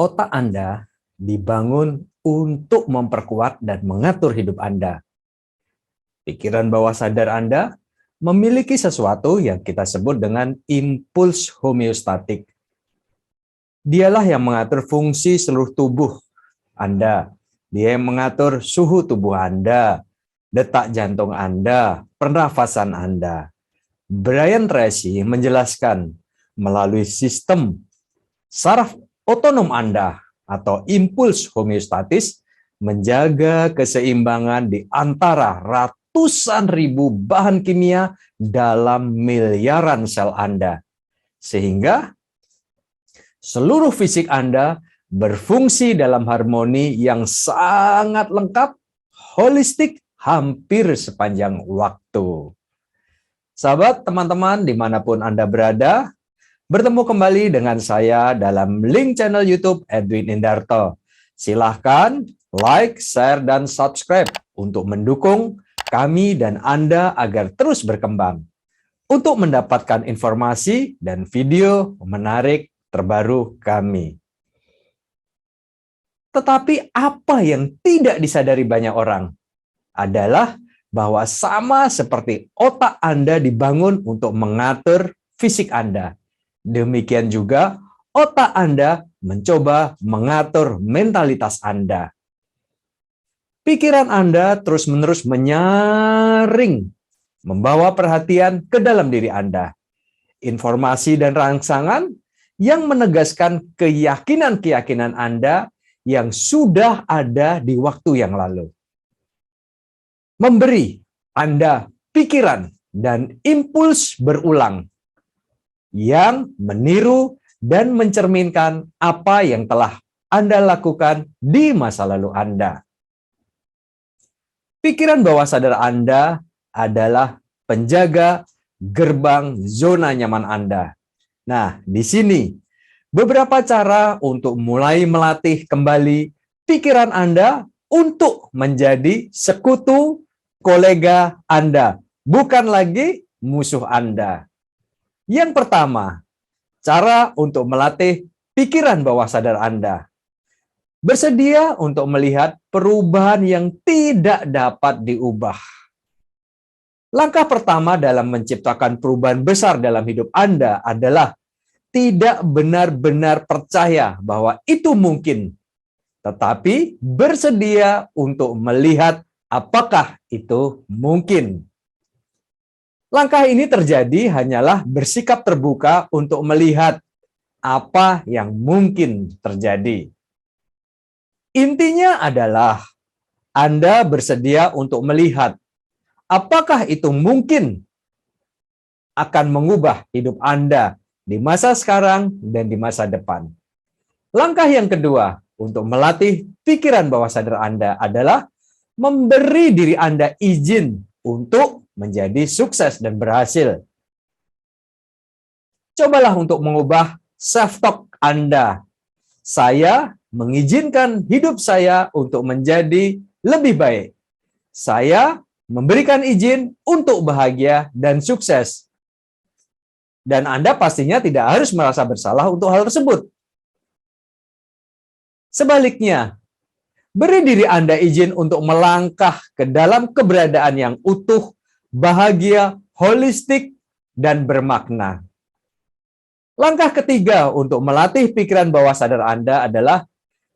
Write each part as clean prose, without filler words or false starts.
Otak Anda dibangun untuk memperkuat dan mengatur hidup Anda. Pikiran bawah sadar Anda memiliki sesuatu yang kita sebut dengan impuls homeostatik. Dialah yang mengatur fungsi seluruh tubuh Anda. Dia yang mengatur suhu tubuh Anda, detak jantung Anda, pernafasan Anda. Brian Tracy menjelaskan melalui sistem saraf otonom Anda atau impuls homeostatis menjaga keseimbangan di antara ratusan ribu bahan kimia dalam miliaran sel Anda. Sehingga seluruh fisik Anda berfungsi dalam harmoni yang sangat lengkap, holistik, hampir sepanjang waktu. Sahabat, teman-teman, dimanapun Anda berada, bertemu kembali dengan saya dalam link channel YouTube Edwin Indarto. Silahkan like, share, dan subscribe untuk mendukung kami dan Anda agar terus berkembang. Untuk mendapatkan informasi dan video menarik terbaru kami. Tetapi apa yang tidak disadari banyak orang adalah bahwa sama seperti otak Anda dibangun untuk mengatur fisik Anda. Demikian juga otak Anda mencoba mengatur mentalitas Anda. Pikiran Anda terus-menerus menyaring, membawa perhatian ke dalam diri Anda. Informasi dan rangsangan yang menegaskan keyakinan-keyakinan Anda yang sudah ada di waktu yang lalu. Memberi Anda pikiran dan impuls berulang yang meniru dan mencerminkan apa yang telah Anda lakukan di masa lalu Anda. Pikiran bawah sadar Anda adalah penjaga gerbang zona nyaman Anda. Nah, di sini beberapa cara untuk mulai melatih kembali pikiran Anda untuk menjadi sekutu kolega Anda, bukan lagi musuh Anda. Yang pertama, cara untuk melatih pikiran bawah sadar Anda. Bersedia untuk melihat perubahan yang tidak dapat diubah. Langkah pertama dalam menciptakan perubahan besar dalam hidup Anda adalah tidak benar-benar percaya bahwa itu mungkin, tetapi bersedia untuk melihat apakah itu mungkin. Langkah ini terjadi hanyalah bersikap terbuka untuk melihat apa yang mungkin terjadi. Intinya adalah Anda bersedia untuk melihat apakah itu mungkin akan mengubah hidup Anda di masa sekarang dan di masa depan. Langkah yang kedua untuk melatih pikiran bawah sadar Anda adalah memberi diri Anda izin untuk menjadi sukses dan berhasil. Cobalah untuk mengubah self-talk Anda. Saya mengizinkan hidup saya untuk menjadi lebih baik. Saya memberikan izin untuk bahagia dan sukses. Dan Anda pastinya tidak harus merasa bersalah untuk hal tersebut. Sebaliknya, beri diri Anda izin untuk melangkah ke dalam keberadaan yang utuh, bahagia, holistik, dan bermakna. Langkah ketiga untuk melatih pikiran bawah sadar Anda adalah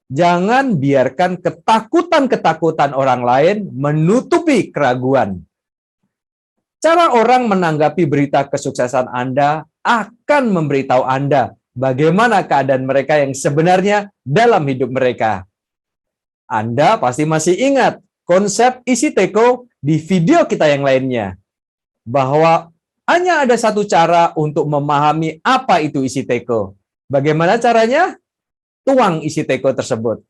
jangan biarkan ketakutan-ketakutan orang lain menutupi keraguan. Cara orang menanggapi berita kesuksesan Anda akan memberitahu Anda bagaimana keadaan mereka yang sebenarnya dalam hidup mereka. Anda pasti masih ingat konsep isi teko di video kita yang lainnya, bahwa hanya ada satu cara untuk memahami apa itu isi teko. Bagaimana caranya? Tuang isi teko tersebut.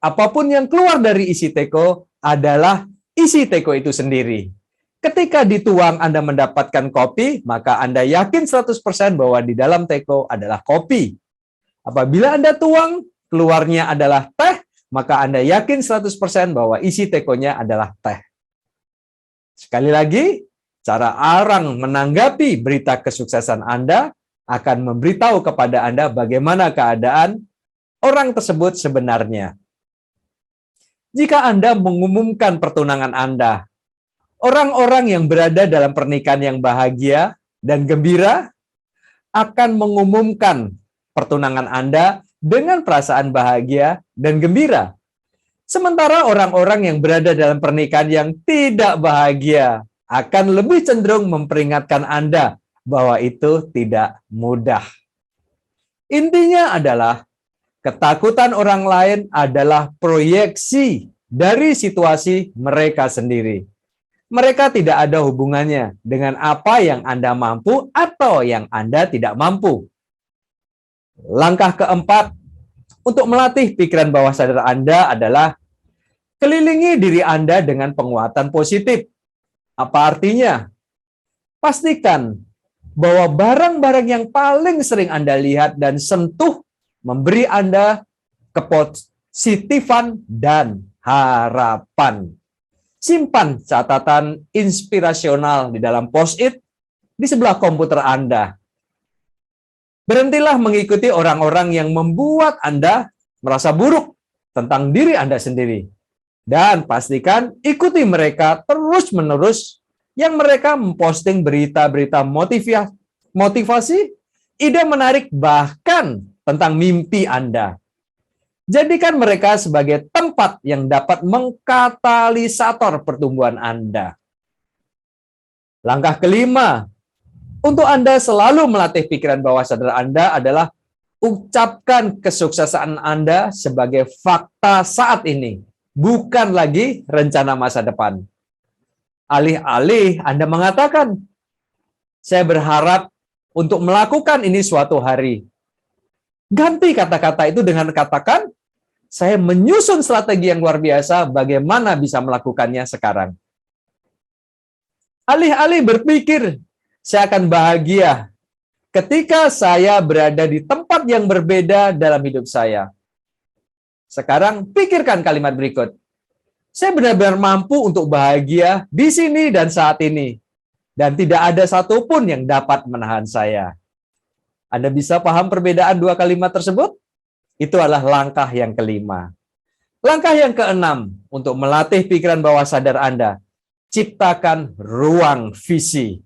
Apapun yang keluar dari isi teko adalah isi teko itu sendiri. Ketika dituang Anda mendapatkan kopi, maka Anda yakin 100% bahwa di dalam teko adalah kopi. Apabila Anda tuang, keluarnya adalah teh, maka Anda yakin 100% bahwa isi tekonya adalah teh. Sekali lagi, cara orang menanggapi berita kesuksesan Anda akan memberitahu kepada Anda bagaimana keadaan orang tersebut sebenarnya. Jika Anda mengumumkan pertunangan Anda, orang-orang yang berada dalam pernikahan yang bahagia dan gembira akan mengumumkan pertunangan Anda dengan perasaan bahagia dan gembira. Sementara orang-orang yang berada dalam pernikahan yang tidak bahagia akan lebih cenderung memperingatkan Anda bahwa itu tidak mudah. Intinya adalah ketakutan orang lain adalah proyeksi dari situasi mereka sendiri. Mereka tidak ada hubungannya dengan apa yang Anda mampu atau yang Anda tidak mampu. Langkah keempat untuk melatih pikiran bawah sadar Anda adalah kelilingi diri Anda dengan penguatan positif. Apa artinya? Pastikan bahwa barang-barang yang paling sering Anda lihat dan sentuh memberi Anda kepositifan dan harapan. Simpan catatan inspirasional di dalam post-it di sebelah komputer Anda. Berhentilah mengikuti orang-orang yang membuat Anda merasa buruk tentang diri Anda sendiri. Dan pastikan ikuti mereka terus-menerus yang mereka memposting berita-berita motivasi, ide menarik, bahkan tentang mimpi Anda. Jadikan mereka sebagai tempat yang dapat mengkatalisator pertumbuhan Anda. Langkah kelima, untuk Anda selalu melatih pikiran bawah sadar Anda adalah ucapkan kesuksesan Anda sebagai fakta saat ini, bukan lagi rencana masa depan. Alih-alih Anda mengatakan, saya berharap untuk melakukan ini suatu hari. Ganti kata-kata itu dengan katakan, saya menyusun strategi yang luar biasa bagaimana bisa melakukannya sekarang. Alih-alih berpikir, saya akan bahagia ketika saya berada di tempat yang berbeda dalam hidup saya. Sekarang pikirkan kalimat berikut. Saya benar-benar mampu untuk bahagia di sini dan saat ini. Dan tidak ada satupun yang dapat menahan saya. Anda bisa paham perbedaan dua kalimat tersebut? Itu adalah langkah yang kelima. Langkah yang keenam untuk melatih pikiran bawah sadar Anda. Ciptakan ruang visi.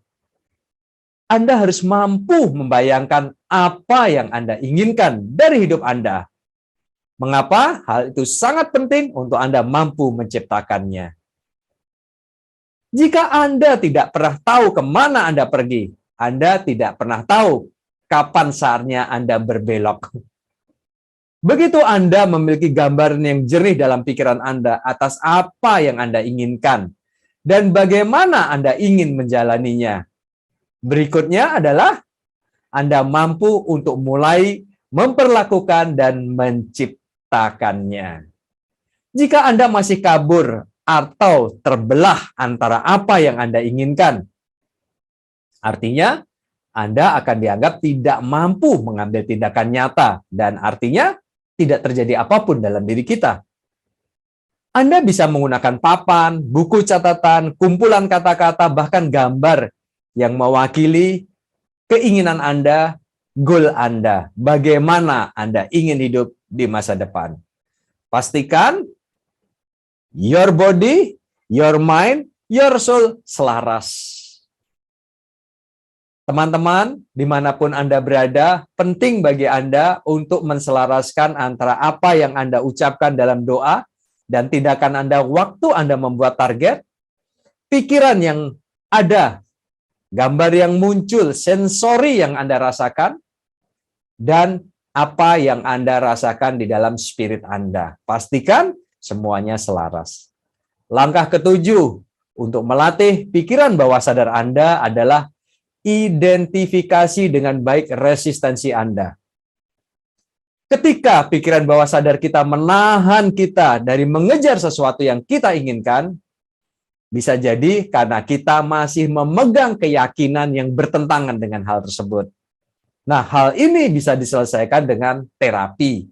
Anda harus mampu membayangkan apa yang Anda inginkan dari hidup Anda. Mengapa? Hal itu sangat penting untuk Anda mampu menciptakannya. Jika Anda tidak pernah tahu kemana Anda pergi, Anda tidak pernah tahu kapan saatnya Anda berbelok. Begitu Anda memiliki gambaran yang jernih dalam pikiran Anda atas apa yang Anda inginkan dan bagaimana Anda ingin menjalaninya. Berikutnya adalah Anda mampu untuk mulai memperlakukan dan menciptakannya. Jika Anda masih kabur atau terbelah antara apa yang Anda inginkan, artinya Anda akan dianggap tidak mampu mengambil tindakan nyata dan artinya tidak terjadi apapun dalam diri kita. Anda bisa menggunakan papan, buku catatan, kumpulan kata-kata, bahkan gambar yang mewakili keinginan Anda, goal Anda, bagaimana Anda ingin hidup di masa depan. Pastikan your body, your mind, your soul selaras. Teman-teman, dimanapun Anda berada, penting bagi Anda untuk menselaraskan antara apa yang Anda ucapkan dalam doa dan tindakan Anda waktu Anda membuat target, pikiran yang ada, gambar yang muncul, sensori yang Anda rasakan, dan apa yang Anda rasakan di dalam spirit Anda. Pastikan semuanya selaras. Langkah ketujuh untuk melatih pikiran bawah sadar Anda adalah identifikasi dengan baik resistensi Anda. Ketika pikiran bawah sadar kita menahan kita dari mengejar sesuatu yang kita inginkan, bisa jadi karena kita masih memegang keyakinan yang bertentangan dengan hal tersebut. Nah, hal ini bisa diselesaikan dengan terapi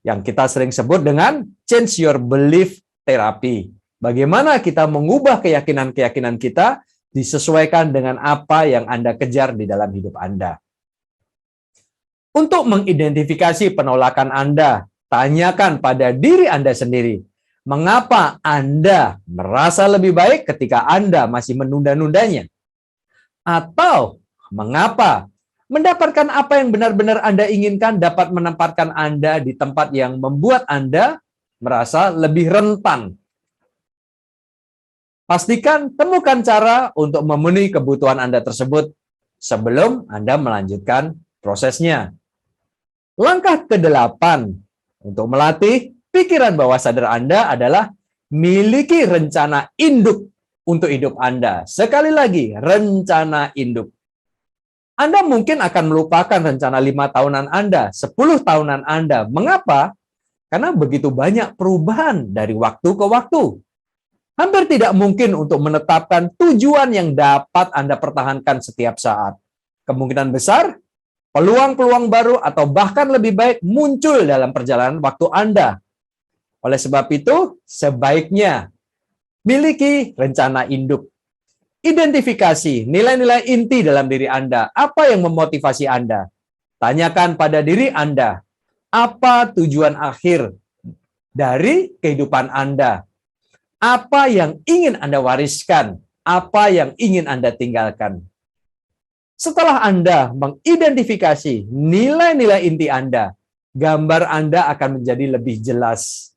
yang kita sering sebut dengan change your belief terapi. Bagaimana kita mengubah keyakinan-keyakinan kita disesuaikan dengan apa yang Anda kejar di dalam hidup Anda. Untuk mengidentifikasi penolakan Anda Tanyakan pada diri Anda sendiri, mengapa Anda merasa lebih baik ketika Anda masih menunda-nundanya? Atau mengapa mendapatkan apa yang benar-benar Anda inginkan dapat menempatkan Anda di tempat yang membuat Anda merasa lebih rentan? Pastikan temukan cara untuk memenuhi kebutuhan Anda tersebut sebelum Anda melanjutkan prosesnya. Langkah ke-8 untuk melatih pikiran bawah sadar Anda adalah miliki rencana induk untuk hidup Anda. Sekali lagi, rencana induk. Anda mungkin akan melupakan rencana 5 tahunan Anda, 10 tahunan Anda. Mengapa? Karena begitu banyak perubahan dari waktu ke waktu. Hampir tidak mungkin untuk menetapkan tujuan yang dapat Anda pertahankan setiap saat. Kemungkinan besar, peluang-peluang baru atau bahkan lebih baik muncul dalam perjalanan waktu Anda. Oleh sebab itu, sebaiknya miliki rencana induk. Identifikasi nilai-nilai inti dalam diri Anda. Apa yang memotivasi Anda? Tanyakan pada diri Anda, apa tujuan akhir dari kehidupan Anda? Apa yang ingin Anda wariskan? Apa yang ingin Anda tinggalkan? Setelah Anda mengidentifikasi nilai-nilai inti Anda, gambar Anda akan menjadi lebih jelas.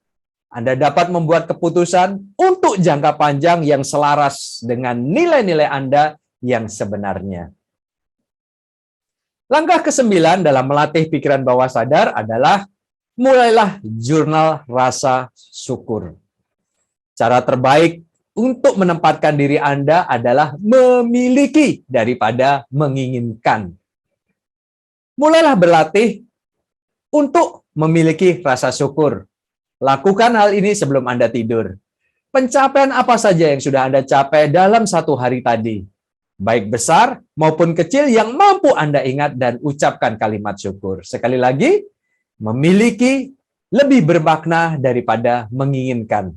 Anda dapat membuat keputusan untuk jangka panjang yang selaras dengan nilai-nilai Anda yang sebenarnya. Langkah ke-9 dalam melatih pikiran bawah sadar adalah mulailah jurnal rasa syukur. Cara terbaik untuk menempatkan diri Anda adalah memiliki daripada menginginkan. Mulailah berlatih untuk memiliki rasa syukur. Lakukan hal ini sebelum Anda tidur. Pencapaian apa saja yang sudah Anda capai dalam satu hari tadi, baik besar maupun kecil yang mampu Anda ingat dan ucapkan kalimat syukur. Sekali lagi, memiliki lebih bermakna daripada menginginkan.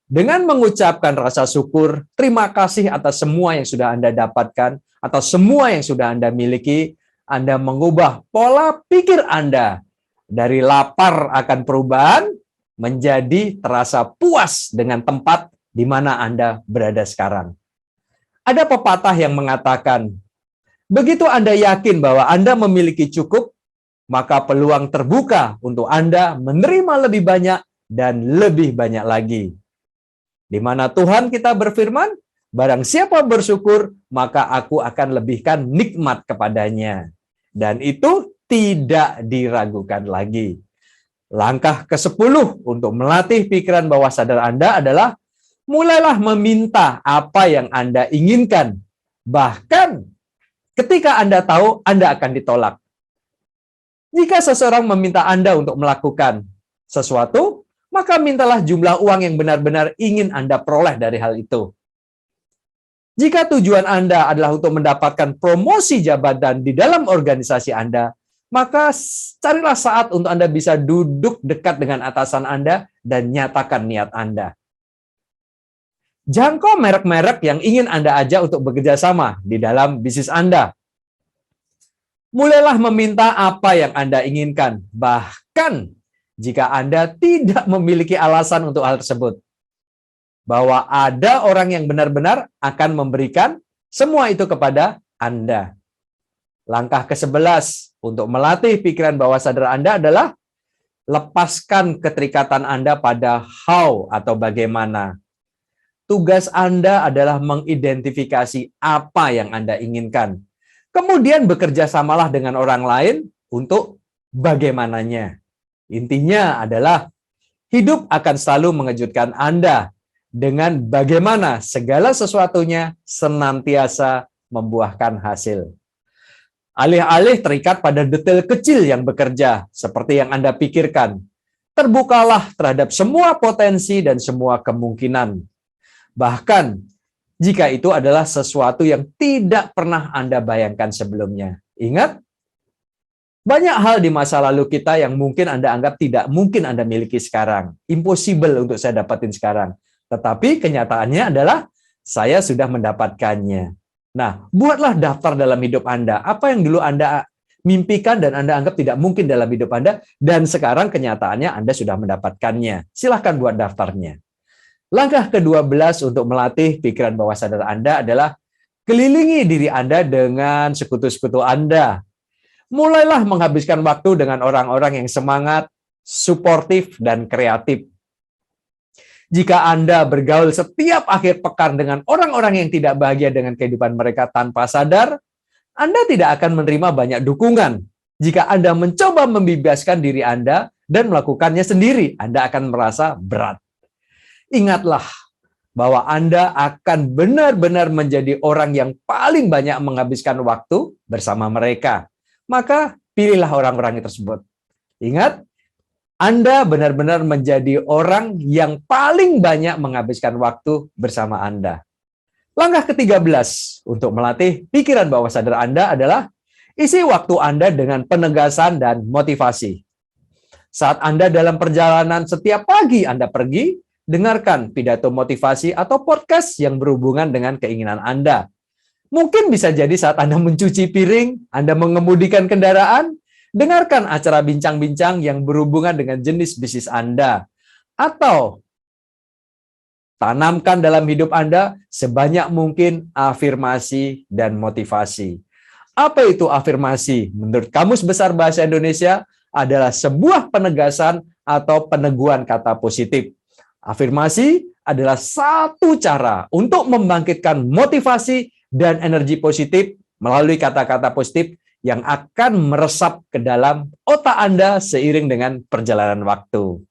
Dengan mengucapkan rasa syukur, terima kasih atas semua yang sudah Anda dapatkan, atau semua yang sudah Anda miliki, Anda mengubah pola pikir Anda dari lapar akan perubahan menjadi terasa puas dengan tempat di mana Anda berada sekarang. Ada pepatah yang mengatakan, begitu Anda yakin bahwa Anda memiliki cukup, maka peluang terbuka untuk Anda menerima lebih banyak dan lebih banyak lagi. Di mana Tuhan kita berfirman, barang siapa bersyukur, maka aku akan lebihkan nikmat kepadanya. Dan itu tidak diragukan lagi. Langkah ke-10 untuk melatih pikiran bawah sadar Anda adalah mulailah meminta apa yang Anda inginkan. Bahkan ketika Anda tahu Anda akan ditolak. Jika seseorang meminta Anda untuk melakukan sesuatu, maka mintalah jumlah uang yang benar-benar ingin Anda peroleh dari hal itu. Jika tujuan Anda adalah untuk mendapatkan promosi jabatan di dalam organisasi Anda, maka carilah saat untuk Anda bisa duduk dekat dengan atasan Anda dan nyatakan niat Anda. Jangkau merek-merek yang ingin Anda ajak untuk bekerja sama di dalam bisnis Anda. Mulailah meminta apa yang Anda inginkan, bahkan jika Anda tidak memiliki alasan untuk hal tersebut. Bahwa ada orang yang benar-benar akan memberikan semua itu kepada Anda. Langkah ke-11 untuk melatih pikiran bawah sadar Anda adalah lepaskan keterikatan Anda pada how atau bagaimana. Tugas Anda adalah mengidentifikasi apa yang Anda inginkan. Kemudian bekerja samalah dengan orang lain untuk bagaimananya. Intinya adalah hidup akan selalu mengejutkan Anda dengan bagaimana segala sesuatunya senantiasa membuahkan hasil. Alih-alih terikat pada detail kecil yang bekerja, seperti yang Anda pikirkan, terbukalah terhadap semua potensi dan semua kemungkinan. Bahkan, jika itu adalah sesuatu yang tidak pernah Anda bayangkan sebelumnya. Ingat, banyak hal di masa lalu kita yang mungkin Anda anggap tidak mungkin Anda miliki sekarang. Impossible untuk saya dapatin sekarang. Tetapi kenyataannya adalah saya sudah mendapatkannya. Nah, buatlah daftar dalam hidup Anda. Apa yang dulu Anda mimpikan dan Anda anggap tidak mungkin dalam hidup Anda, dan sekarang kenyataannya Anda sudah mendapatkannya. Silahkan buat daftarnya. Langkah ke-12 untuk melatih pikiran bawah sadar Anda adalah kelilingi diri Anda dengan sekutu-sekutu Anda. Mulailah menghabiskan waktu dengan orang-orang yang semangat, suportif, dan kreatif. Jika Anda bergaul setiap akhir pekan dengan orang-orang yang tidak bahagia dengan kehidupan mereka tanpa sadar, Anda tidak akan menerima banyak dukungan. Jika Anda mencoba membebaskan diri Anda dan melakukannya sendiri, Anda akan merasa berat. Ingatlah bahwa Anda akan benar-benar menjadi orang yang paling banyak menghabiskan waktu bersama mereka. Maka pilihlah orang-orang tersebut. Ingat, Anda benar-benar menjadi orang yang paling banyak menghabiskan waktu bersama Anda. Langkah ke-13 untuk melatih pikiran bawah sadar Anda adalah isi waktu Anda dengan penegasan dan motivasi. Saat Anda dalam perjalanan setiap pagi Anda pergi, dengarkan pidato motivasi atau podcast yang berhubungan dengan keinginan Anda. Mungkin bisa jadi saat Anda mencuci piring, Anda mengemudikan kendaraan, dengarkan acara bincang-bincang yang berhubungan dengan jenis bisnis Anda. Atau tanamkan dalam hidup Anda sebanyak mungkin afirmasi dan motivasi. Apa itu afirmasi? Menurut Kamus Besar Bahasa Indonesia adalah sebuah penegasan atau peneguhan kata positif. Afirmasi adalah satu cara untuk membangkitkan motivasi dan energi positif melalui kata-kata positif yang akan meresap ke dalam otak Anda seiring dengan perjalanan waktu.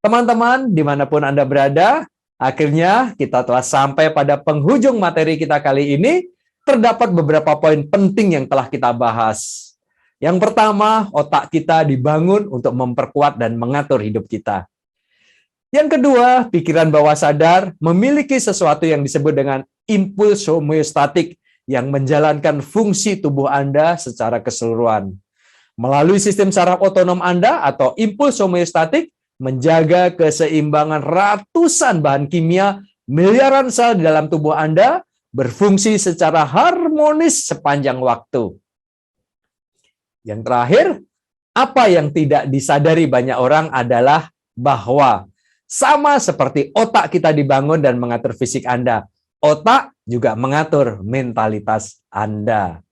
Teman-teman, dimanapun Anda berada, akhirnya kita telah sampai pada penghujung materi kita kali ini. Terdapat beberapa poin penting yang telah kita bahas. Yang pertama, otak kita dibangun untuk memperkuat dan mengatur hidup kita. Yang kedua, pikiran bawah sadar memiliki sesuatu yang disebut dengan impuls homeostatik yang menjalankan fungsi tubuh Anda secara keseluruhan. Melalui sistem saraf otonom Anda atau impuls homeostatik, menjaga keseimbangan ratusan bahan kimia, miliaran sel di dalam tubuh Anda, berfungsi secara harmonis sepanjang waktu. Yang terakhir, apa yang tidak disadari banyak orang adalah bahwa sama seperti otak kita dibangun dan mengatur fisik Anda, otak juga mengatur mentalitas Anda.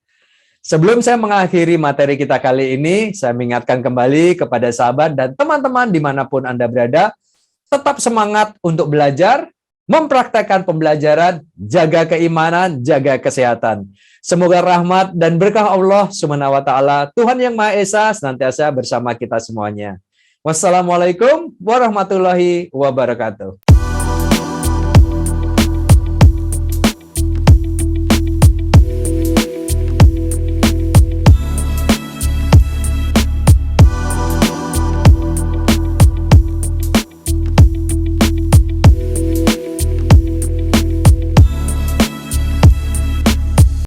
Sebelum saya mengakhiri materi kita kali ini, saya mengingatkan kembali kepada sahabat dan teman-teman dimanapun Anda berada, tetap semangat untuk belajar, mempraktekkan pembelajaran, jaga keimanan, jaga kesehatan. Semoga rahmat dan berkah Allah Subhanahu wa taala, Tuhan yang Maha Esa senantiasa bersama kita semuanya. Wassalamualaikum warahmatullahi wabarakatuh.